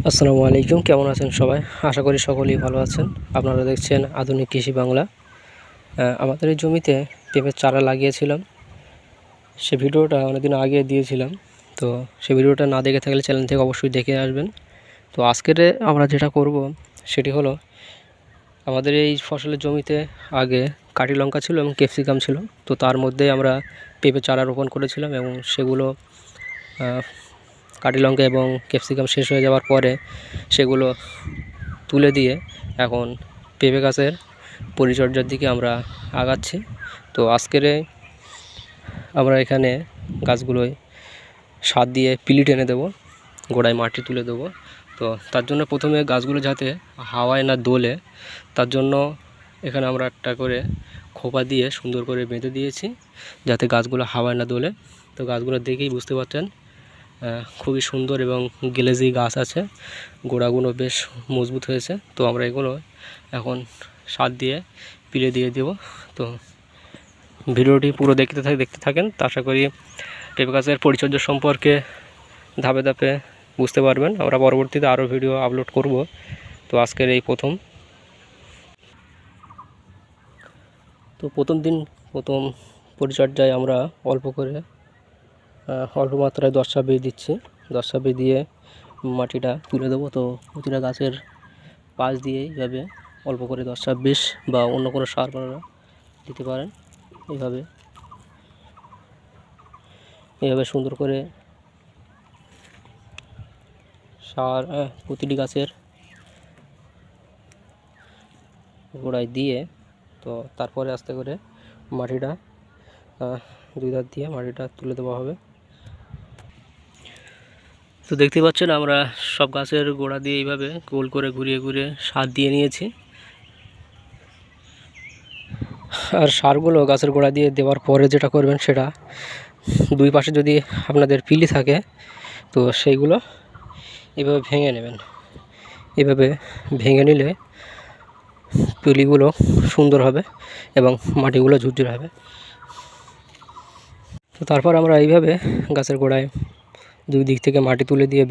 আসসালামু আলাইকুম, কেমন আছেন সবাই? আশা করি সকলেই ভালো আছেন। আপনারা দেখছেন আধুনিক কৃষি বাংলা। আমাদের এই জমিতে পেঁপের চারা লাগিয়েছিলাম। সে ভিডিওটা অনেকদিন আগে দিয়েছিলাম। তো সে ভিডিওটা না দেখে থাকলে চ্যানেল থেকে অবশ্যই দেখে আসবেন। তো আজকের আমরা যেটা করব সেটি হলো, আমাদের এই ফসলের জমিতে আগে কাঠি লঙ্কা ছিল এবং ক্যাপসিকাম ছিল। তো তার মধ্যে আমরা পেঁপে চারা রোপণ করেছিলাম এবং সেগুলো কাঠি লঙ্কা এবং ক্যাপসিকাম শেষ হয়ে যাওয়ার পরে সেগুলো তুলে দিয়ে এখন পেঁপে গাছের পরিচর্যার দিকে আমরা আগাচ্ছি। তো আজকের আমরা এখানে গাছগুলোয় সার দিয়ে পিলি টেনে দেবো, গোড়ায় মাটি তুলে দেবো। তো তার জন্য প্রথমে গাছগুলো যাতে হাওয়ায় না দোলে, তার জন্য এখানে আমরা একটা করে খোপা দিয়ে সুন্দর করে বেঁধে দিয়েছি, যাতে গাছগুলো হাওয়ায় না দোলে। তো গাছগুলো দেখেই বুঝতে পারছেন খুবই সুন্দর এবং গেলেজি গাছ আছে, গোড়াগুলো বেশ মজবুত হয়েছে। তো আমরা এগুলো এখন সার দিয়ে পিলে দিয়ে দেব। তো ভিডিওটি পুরো দেখতে থাকেন, তা আশা করি পেঁপে গাছের পরিচর্যা সম্পর্কে ধাপে ধাপে বুঝতে পারবেন। আমরা পরবর্তীতে আরও ভিডিও আপলোড করব। তো আজকের এই প্রথম প্রথম পরিচর্যায় আমরা অল্প মাত্রায় 10-20 দিচ্ছি। 10-20 দিয়ে মাটিটা তুলে দেবো। তো প্রতিটা গাছের পাশ দিয়ে এইভাবে অল্প করে 10-20 বা অন্য কোনো সার আপনারা দিতে পারেন। এইভাবে সুন্দর করে সার প্রতিটি গাছের গোড়ায় দিয়ে, তো তারপরে আস্তে করে মাটিটা 2 ধার দিয়ে মাটিটা তুলে দেওয়া হবে। তো দেখতে পাচ্ছেন আমরা সব গাছের গোড়া দিয়ে এইভাবে গোল করে ঘুরিয়ে সার দিয়ে নিয়েছি। আর সারগুলো গাছের গোড়া দিয়ে দেওয়ার পরে যেটা করবেন, সেটা দুই পাশে যদি আপনাদের পিলি থাকে তো সেইগুলো এভাবে ভেঙে নেবেন। এভাবে ভেঙে নিলে পিলিগুলো সুন্দর হবে এবং মাটিগুলো ঝুরঝুরে হবে। তো তারপর আমরা এইভাবে গাছের গোড়ায় দুই দিক থেকে মাটি তুলে দিয়ে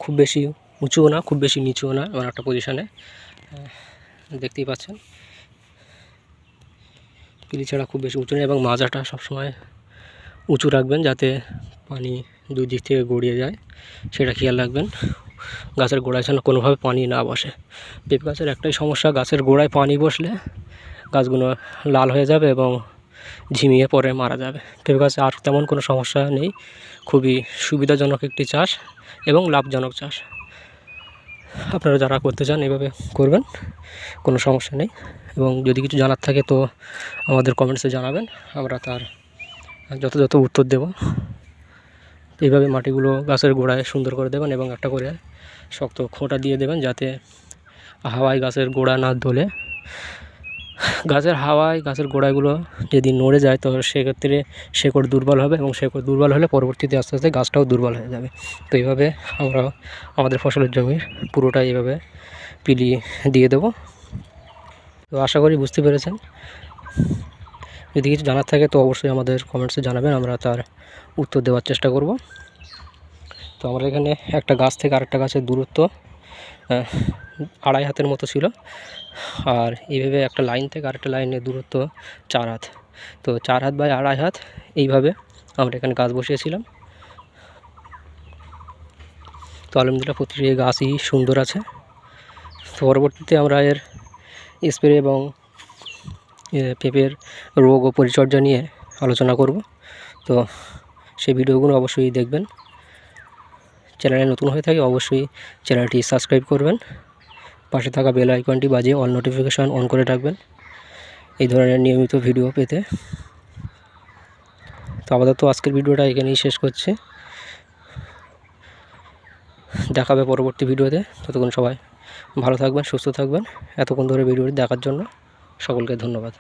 খুব বেশি উঁচুও না, খুব বেশি নিচুও না, এমন একটা পজিশানে দেখতেই পাচ্ছেন। পিলি ছাড়া খুব বেশি উঁচু নেই এবং মাজাটা সবসময় উঁচু রাখবেন, যাতে পানি দুই দিক থেকে গড়িয়ে যায়, সেটা খেয়াল রাখবেন। গাছের গোড়ায় যেন কোনোভাবে পানি না বসে। পেঁপে গাছের একটাই সমস্যা, গাছের গোড়ায় পানি বসলে গাছগুলো লাল হয়ে যাবে এবং ঝিমিয়ে পরে মারা যাবে। পেঁপে গাছে আর তেমন কোনো সমস্যা নেই, খুবই সুবিধাজনক একটি চাষ এবং লাভজনক চাষ। আপনারা যারা করতে চান এভাবে করবেন, কোনো সমস্যা নেই। এবং যদি কিছু জানার থাকে তো আমাদের কমেন্টসে জানাবেন, আমরা তার যথাযথ উত্তর দেব। এইভাবে মাটিগুলো গাছের গোড়ায় সুন্দর করে দেবেন এবং একটা করে শক্ত খোঁটা দিয়ে দেবেন, যাতে হাওয়ায় গাছের গোড়া না দোলে। গাছের গোড়াগুলো যদি নড়ে যায় তো সেক্ষেত্রে শেকড় দুর্বল হবে এবং শেকড় দুর্বল হলে পরবর্তীতে আস্তে আস্তে গাছটাও দুর্বল হয়ে যাবে। তো এইভাবে আমরা আমাদের ফসলের জমির পুরোটাই এইভাবে পিলি দিয়ে দেব। তো আশা করি বুঝতে পেরেছেন। যদি কিছু জানার থাকে তো অবশ্যই আমাদের কমেন্টসে জানাবেন, আমরা তার উত্তর দেওয়ার চেষ্টা করব। তো আমরা এখানে একটা গাছ থেকে আরেকটা গাছের দূরত্ব 2.5 হাতের মতো ছিল, আর এইভাবে একটা লাইন থেকে আরেকটা লাইনের দূরত্ব 4 হাত। তো 4 হাত বাই 2.5 হাত এইভাবে আমরা এখানে গাছ বসিয়েছিলাম। তো আলহামদুলিল্লাহ প্রতিটি গাছই সুন্দর আছে। তো পরবর্তীতে আমরা এর স্প্রে এবং পেঁপের রোগ ও পরিচর্যা নিয়ে আলোচনা করব। তো সেই ভিডিওগুলো অবশ্যই দেখবেন। চ্যানেলে নতুন হয়ে থাকে অবশ্যই চ্যানেলটি সাবস্ক্রাইব করবেন, পাশে থাকা বেল আইকনটি বাজিয়ে অল নোটিফিকেশান অন করে রাখবেন এই ধরনের নিয়মিত ভিডিও পেতে। তো আপাতত আজকের ভিডিওটা এখানেই শেষ করছি, দেখা হবে পরবর্তী ভিডিওতে। ততক্ষণ সবাই ভালো থাকবেন, সুস্থ থাকবেন। এতক্ষণ ধরে ভিডিওটি দেখার জন্য সকলকে ধন্যবাদ।